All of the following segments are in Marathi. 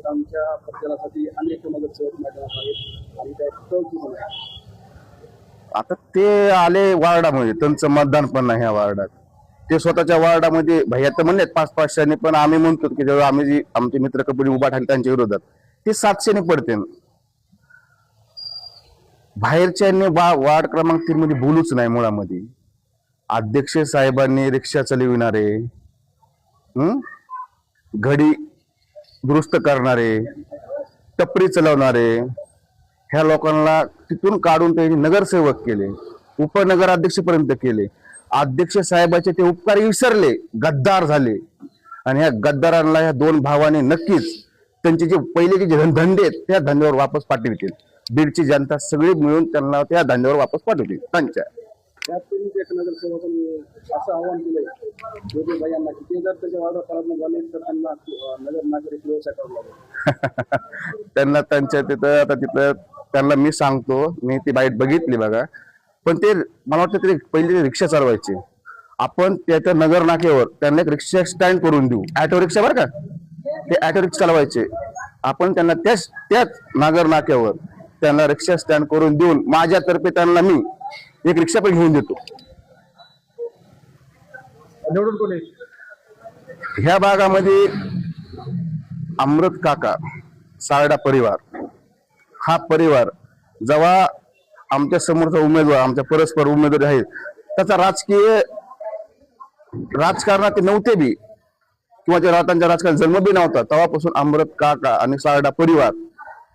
आमच्या प्रचारासाठी अनेक नगरसेवक मैदानात आहेत आणि त्या कौतुक आहे. आता ते आले वार्डामध्ये, त्यांचं मतदान पण नाही ह्या वार्डात. ते स्वतःच्या वार्डामध्ये भैया तर म्हणलेत 500-500, पण आम्ही म्हणतो की जेव्हा आम्ही जी आमचे मित्र कबड्डी उभा ठाणे त्यांच्या विरोधात ते 700 पडते. बाहेरच्यांनी वार्ड क्रमांक 3 मध्ये बोलूच नाही. मुळामध्ये अध्यक्ष साहेबांनी रिक्षा चालविणारे, घडी दुरुस्त करणारे, टपरी चालवणारे ह्या लोकांना तिथून काढून त्यांनी नगरसेवक केले, उपनगराध्यक्ष पर्यंत केले. अध्यक्ष साहेबाचे ते उपकार विसरले, गद्दार झाले. आणि ह्या गद्दारांना ह्या दोन भावाने नक्कीच त्यांचे जे पहिलेचे जे धंदे आहेत त्या धंद्यावर वापस पाठवतील. बीडची जनता सगळी मिळून त्यांना त्या धंद्यावर वापस पाठवतील. त्यांच्या एक नगरसेवकांनी असं आवाहन केलंय जोगे भैयांना की ते जर त्याच्या वार्डात पराभूत झाले तर त्यांना नगर नागरिक व्यवसाय करावा लागेल. त्यांना त्यांच्या तिथं आता तिथं त्यांना मी सांगतो, मी ती बाईट बघितली बघा. पण ते मला वाटतं ते पहिले रिक्षा चालवायचे. आपण त्याच्या नगर नाक्यावर त्यांना एक रिक्षा स्टँड करून देऊ, ऑटो रिक्षा बरं का, ते ऑटो रिक्षा चालवायचे. आपण त्यांना त्याच नगर नाक्यावर त्यांना रिक्षा स्टँड करून देऊन माझ्यातर्फे त्यांना मी एक रिक्षा पण घेऊन देतो. निवडून कोणी ह्या भागामध्ये अमृत काका, सारडा परिवार, हा परिवार जेव्हा आमच्या समोरचा उमेदवार, आमच्या परस्पर उमेदवार आहेत, त्याचा राजकारणात ते नव्हते बी किंवा त्यांच्या राजकारणात जन्म बी नव्हता, तेव्हापासून अमृत काका आणि सारडा परिवार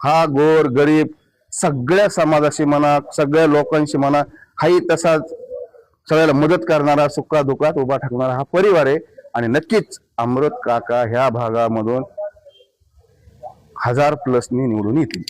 हा गोर गरीब सगळ्या समाजाशी म्हणा, सगळ्या लोकांशी म्हणा, हाही तसाच सगळ्याला मदत करणारा, सुखा दुःखात उभा ठाकणारा हा परिवार आहे. आणि नक्कीच अमृत काका ह्या भागामधून 1000+ निवडून येतील.